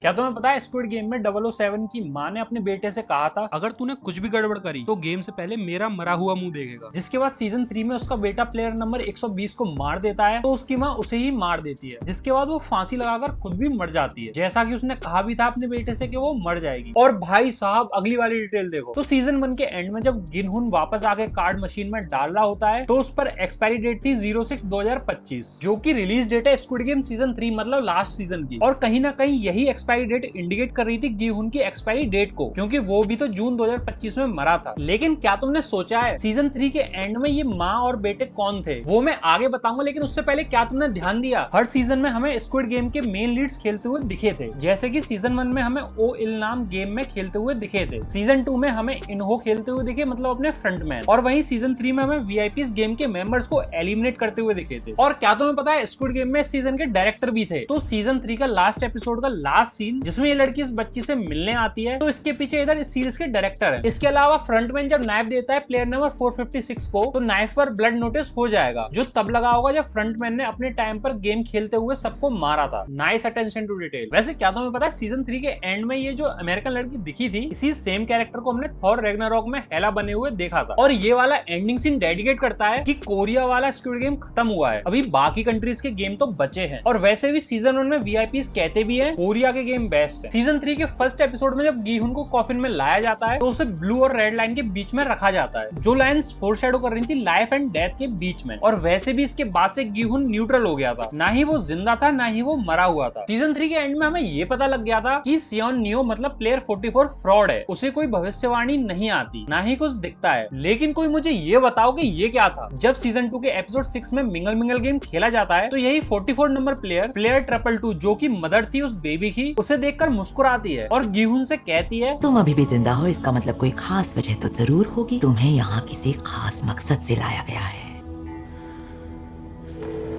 क्या तुम्हें पता है स्क्विड गेम में 007 की माँ ने अपने बेटे से कहा था अगर तूने कुछ भी गड़बड़ करी तो गेम से पहले मेरा मरा हुआ मुंह देखेगा। जिसके बाद सीजन 3 में उसका बेटा प्लेयर नंबर 120 को मार देता है तो उसकी माँ उसे ही मार देती है, जिसके बाद वो फांसी लगाकर खुद भी मर जाती है, जैसा कि उसने कहा भी था अपने बेटे से कि वो मर जाएगी। और भाई साहब अगली वाली डिटेल देखो, तो सीजन 1 के एंड में जब गिनहुन वापस आके कार्ड मशीन में डाल रहा होता है तो उस पर एक्सपायरी डेट थी 06/2025, जो की रिलीज डेट है स्क्विड गेम सीजन 3 मतलब लास्ट सीजन की। और कहीं ना कहीं यही एक्सपायरी डेट इंडिकेट कर रही थी गिहुन की एक्सपायरी डेट को, क्योंकि वो भी तो जून 2025 में मरा था। लेकिन क्या तुमने सोचा है सीजन 3 के एंड में ये माँ और बेटे कौन थे? वो मैं आगे बताऊंगा, लेकिन उससे पहले क्या तुमने ध्यान दिया हर सीजन में हमें स्क्विड गेम के मेन लीड्स खेलते हुए दिखे थे। जैसे कि सीजन 1 में हमें ओ इल नाम गेम में खेलते हुए दिखे थे, सीजन 2 में हमें इनहो खेलते हुए दिखे मतलब अपने फ्रंटमैन, और वहीं सीजन 3 में हमें वीआईपीज गेम के मेंबर्स को एलिमिनेट करते हुए दिखे थे। और क्या तुम्हें पता है स्क्विड गेम में सीजन के डायरेक्टर भी थे। तो सीजन 3 का लास्ट एपिसोड का लास्ट सीन जिसमें ये लड़की इस बच्ची से मिलने आती है, तो इसके पीछे इधर इस सीरीज के डायरेक्टर है। इसके अलावा फ्रंटमैन जब नाइफ देता है प्लेयर नंबर 456 को, तो नाइफ पर ब्लड नोटिस हो जाएगा, जो तब लगा होगा जब फ्रंटमैन ने अपने टाइम पर गेम खेलते हुए सबको मारा था। Nice attention to detail. वैसे क्या तुम्हें पता है सीजन 3 के एंड में ये जो अमेरिकन लड़की दिखी थी, इसी सेम कैरेक्टर को हमने थॉर रैग्नारॉक में हेला बने हुए देखा था। और ये वाला एंडिंग सीन डेडिकेट करता है कि कोरिया वाला स्क्विड गेम खत्म हुआ है, अभी बाकी कंट्रीज के गेम तो बचे हैं। और वैसे भी सीजन 1 में वीआईपीज कहते भी हैं कोरिया के गेम बेस्ट है। सीजन 3 के फर्स्ट एपिसोड में जब गिहुन को कॉफिन में लाया जाता है तो उसे ब्लू और रेड लाइन के बीच में रखा जाता है, जो लाइंस फोरशैडो कर रही थी लाइफ एंड डेथ के बीच में। और वैसे भी इसके बाद से गिहुन न्यूट्रल हो गया था, ना ही वो जिंदा था ना ही वो मरा हुआ था। सीजन 3 के एंड में हमें ये पता लग गया था कि सियोन नियो मतलब प्लेयर 44 फ्रॉड है, उसे कोई भविष्यवाणी नहीं आती, ना ही कुछ दिखता है। लेकिन कोई मुझे ये बताओ कि ये क्या था? जब सीजन 2 के एपिसोड 6 में मिंगल मिंगल गेम खेला जाता है तो यही 44 नंबर प्लेयर 222 जो की मदर थी उस बेबी की, उसे देखकर मुस्कुराती है और गिहुन से कहती है तुम अभी भी जिंदा हो, इसका मतलब कोई खास वजह तो जरूर होगी। तुम्हें यहाँ किसी खास मकसद से लाया गया है।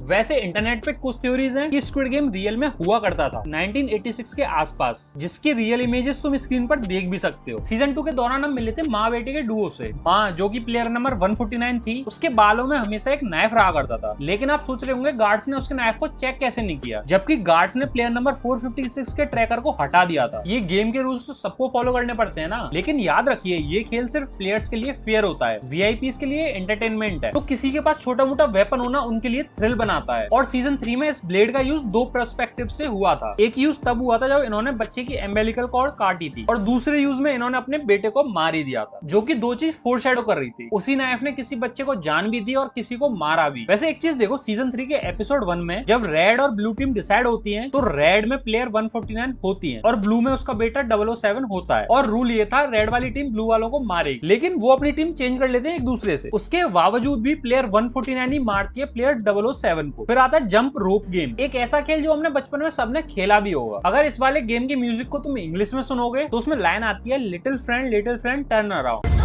वैसे इंटरनेट पे कुछ थ्योरीज हैं कि स्क्विड गेम रियल में हुआ करता था 1986 के आसपास, जिसकी रियल इमेजेस तुम स्क्रीन पर देख भी सकते हो। सीजन 2 के दौरान हम मिले थे माँ बेटे के डुओ से। माँ जो कि प्लेयर नंबर 149 थी, उसके बालों में हमेशा एक नाइफ रहा करता था। लेकिन आप सोच रहे होंगे गार्ड्स ने उसके नाइफ को चेक कैसे नहीं किया, जबकि गार्ड्स ने प्लेयर नंबर 456 के ट्रैकर को हटा दिया था। ये गेम के रूल्स तो सबको फॉलो करने पड़ते हैं ना, लेकिन याद रखिए ये खेल सिर्फ प्लेयर्स के लिए फेयर होता है, वीआईपीज के लिए एंटरटेनमेंट है। तो किसी के पास छोटा मोटा वेपन होना उनके लिए थ्रिल बनाता है। और सीजन 3 में इस ब्लेड का यूज दो पर्सपेक्टिव से हुआ था। एक यूज तब हुआ था जब इन्होंने बच्चे की एम्बेलिकल कॉर्ड काटी थी, और दूसरे यूज में इन्होंने अपने बेटे को मार ही दिया था, जो कि दो चीज फोरशैडो कर रही थी। उसी नाइफ ने किसी बच्चे को जान भी दी और किसी को मारा भी। वैसे एक चीज देखो, सीजन 3 के एपिसोड 1 में जब रेड और ब्लू टीम डिसाइड होती है तो रेड में प्लेयर 149 होती है और ब्लू में उसका बेटा 007 होता है। और रूल ये था रेड वाली टीम ब्लू वालों को मारेगी, लेकिन वो अपनी टीम चेंज कर लेते हैं एक दूसरे से। उसके बावजूद भी प्लेयर 149 ही मारती है प्लेयर 007 को। फिर आता है जंप रोप गेम, एक ऐसा खेल जो हमने बचपन में सबने खेला भी होगा। अगर इस वाले गेम की म्यूजिक को तुम इंग्लिश में सुनोगे तो उसमें लाइन आती है लिटिल फ्रेंड टर्न अराउंड।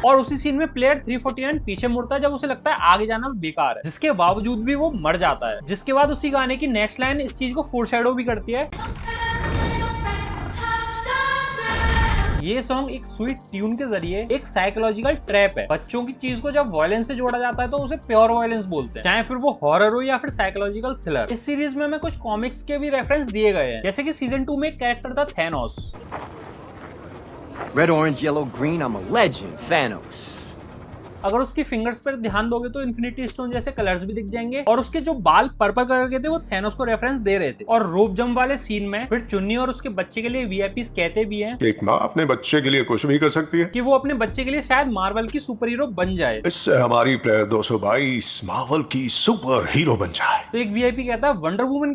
और उसी सीन में प्लेयर 349 पीछे मुड़ता है जब उसे लगता है आगे जाना बेकार है, जिसके बावजूद भी वो मर जाता है। जिसके बाद उसी गाने की नेक्स्ट लाइन इस चीज को फोरशैडो भी करती है। ये सॉन्ग एक स्वीट ट्यून के जरिए एक साइकोलॉजिकल ट्रैप है। बच्चों की चीज को जब वायलेंस से जोड़ा जाता है तो उसे प्योर वायलेंस बोलते हैं, चाहे फिर वो हॉरर हो या फिर साइकोलॉजिकल थ्रिलर। इस सीरीज में हमें कुछ कॉमिक्स के भी रेफरेंस दिए गए हैं, जैसे कि सीजन 2 में एक कैरेक्टर था Thanos. Red, orange, yellow, green, I'm a legend, Thanos. अगर उसकी फिंगर्स पर ध्यान दोगे तो इन्फिनिटी स्टोन जैसे कलर्स भी दिख जाएंगे, और उसके जो बाल पर्पल कलर के थे वो थैनोस को रेफरेंस दे रहे थे। और रोप जंप वाले सीन में फिर चुन्नी और उसके बच्चे के लिए वीआईपीज कहते भी हैं एक माँ अपने बच्चे के लिए कुछ भी कर सकती है कि वो अपने बच्चे के लिए शायद मार्वल की सुपर हीरो बन जाए। इससे हमारी प्लेयर 222 मार्वल की सुपर हीरो बन जाए। तो एक वीआईपी कहता है वंडर वुमन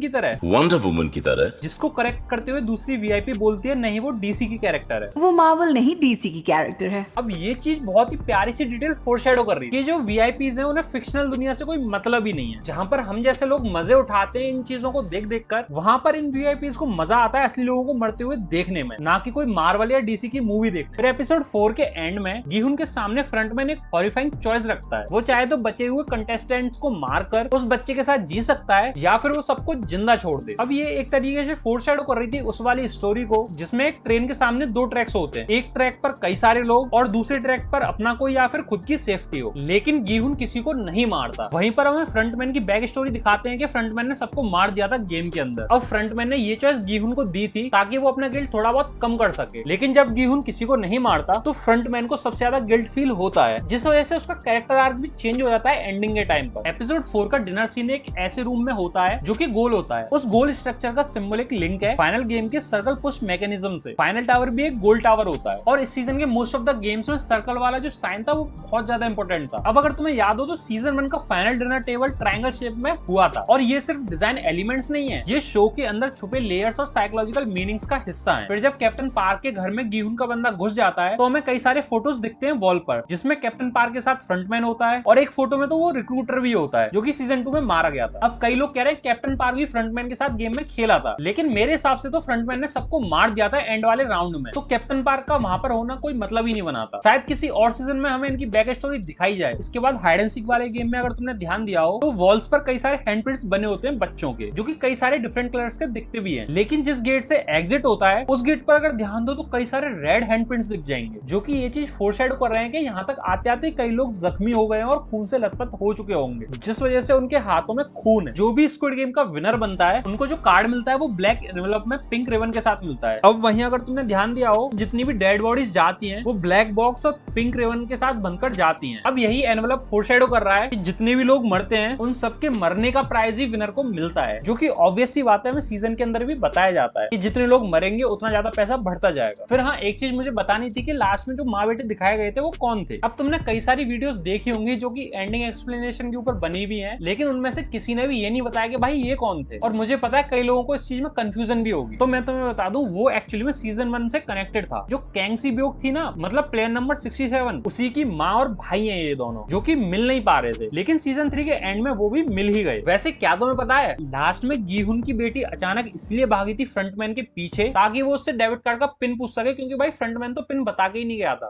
की तरह, जिसको करेक्ट करते हुए दूसरी वीआईपी बोलती है नहीं वो डीसी की कैरेक्टर है, वो मार्वल नहीं डीसी की कैरेक्टर है। अब ये चीज बहुत ही प्यारी सी डिटेल फोरशैडो कर रही है कि जो वीआईपीज हैं उन्हें फिक्शनल दुनिया से कोई मतलब ही नहीं है। जहां पर हम जैसे लोग मजे उठाते हैं इन चीजों को देख देख कर, वहां पर इन वीआईपीज को मजा आता है असली लोगों को मरते हुए देखने में, ना कि कोई मार्वल या डीसी की मूवी देखने। फिर एपिसोड 4 के एंड में गिहुन के सामने फ्रंटमैन एक हॉरिफाइंग चॉइस रखता है। वो चाहे तो बचे हुए कंटेस्टेंट्स को मारकर उस बच्चे के साथ जी सकता है, या फिर वो सबको जिंदा छोड़ दे। अब ये एक तरीके से फोरशैडो कर रही थी उस वाली स्टोरी को जिसमें एक ट्रेन के सामने दो ट्रैक्स होते हैं, एक ट्रैक पर कई सारे लोग और दूसरे ट्रैक पर अपना कोई या फिर खुद की सेफ्टी हो। लेकिन गीहुन किसी को नहीं मारता। वहीं पर हमें फ्रंटमैन की बैक स्टोरी दिखाते हैं कि फ्रंटमैन ने सबको मार दिया था गेम के अंदर। अब फ्रंटमैन ने ये चॉइस गीहुन को दी थी ताकि वो अपना गिल्ट थोड़ा बहुत कम कर सके। लेकिन जब गीहुन किसी को नहीं मारता तो फ्रंटमैन को सबसे ज्यादा गिल्ट फील होता है, जिस वजह से उसका कैरेक्टर आर्क भी चेंज हो जाता है एंडिंग के टाइम पर। एपिसोड 4 का डिनर सीन एक ऐसे रूम में होता है जो कि गोल होता है। उस गोल स्ट्रक्चर का सिंबॉलिक लिंक है फाइनल गेम के सर्कल पुश मैकेनिज्म से। फाइनल टावर भी एक गोल टावर होता है और इस सीजन के मोस्ट ऑफ द गेम्स में सर्कल वाला जो साइन था वो बहुत ज्यादा इंपॉर्टेंट था। अब अगर तुम्हें याद हो तो सीजन 1 का final dinner table triangle shape में हुआ था और ये सिर्फ डिजाइन एलिमेंट्स नहीं है, ये शो के अंदर छुपे लेयर्स और साइकोलॉजिकल मीनिंग्स का हिस्सा है। फिर जब कैप्टन पार्क के घर में गीहुन का बंदा घुस जाता है तो हमें कई सारे फोटोज दिखते हैं वॉल पर, जिसमें कैप्टन पार्क के साथ फ्रंटमैन होता है और एक फोटो में तो वो रिक्रूटर भी होता है जो कि सीजन 2 में मारा गया था। अब कई लोग कह रहे हैं कैप्टन पार्क भी फ्रंटमैन के साथ गेम में खेला था, लेकिन मेरे हिसाब से तो फ्रंटमैन ने सबको मार दिया था एंड वाले राउंड में, तो कैप्टन पार्क का वहां पर होना कोई मतलब ही नहीं बनाता। शायद किसी और सीजन में हमें इनकी बैक स्टोरी दिखाई जाए। इसके बाद हाइड एंड सीक वाले गेम में अगर तुमने ध्यान दिया हो तो वॉल्स पर कई सारे हैंडप्रिंट्स बने होते हैं बच्चों के, जो कि कई सारे डिफरेंट कलर्स के दिखते भी हैं। लेकिन जिस गेट से एग्जिट होता है उस गेट पर अगर ध्यान दो तो कई सारे रेड हैंडप्रिंट्स दिख जाएंगे, जो कि ये चीज फोरशैडो कर रहे हैं कि यहाँ तक आते आते कई लोग जख्मी हो गए हैं और खून से लथपथ हो चुके होंगे, जिस वजह से उनके हाथों में खून है। जो भी स्क्विड गेम का विनर बनता है उनको जो कार्ड मिलता है वो ब्लैक एनवेलप में पिंक रिबन के साथ मिलता है। अब वहीं अगर तुमने ध्यान दिया हो जितनी भी डेड बॉडीज जाती हैं वो ब्लैक बॉक्स और पिंक रिबन के साथ बनकर जाती हैं। अब यही एनवेलप फोरशैडो कर रहा है कि जितने भी लोग मरते हैं उन सबके मरने का प्राइज ही विनर को मिलता है, जो कि ऑब्वियस सी बात है, हमें सीजन के अंदर भी बताया जाता है कि जितने लोग मरेंगे उतना ज्यादा पैसा बढ़ता जाएगा। फिर हाँ, एक चीज मुझे बतानी थी कि लास्ट में जो माँ बेटे दिखाए गए थे वो कौन थे। अब तुमने कई सारी वीडियोस देखी होंगी जो कि एंडिंग एक्सप्लेनेशन के ऊपर बनी हुई हैं, लेकिन उनमें से किसी ने भी ये नहीं बताया कि भाई ये कौन थे। और मुझे पता है कई लोगों को इस चीज में कंफ्यूजन भी होगी, तो मैं तुम्हें बता दूं वो एक्चुअली में सीजन 1 से कनेक्टेड था। जो कैंगसी ब्योक थी ना, मतलब प्लेयर नंबर 67, उसी की माँ और भाई हैं ये दोनों, जो कि मिल नहीं पा रहे थे, लेकिन सीजन 3 के एंड में वो भी मिल ही गए। वैसे क्या तुम्हें पता है लास्ट में गीहुन की बेटी अचानक इसलिए भागी थी फ्रंटमैन के पीछे ताकि वो उससे डेबिट कार्ड का पिन पूछ सके, क्योंकि भाई फ्रंटमैन तो पिन बता के ही नहीं गया था।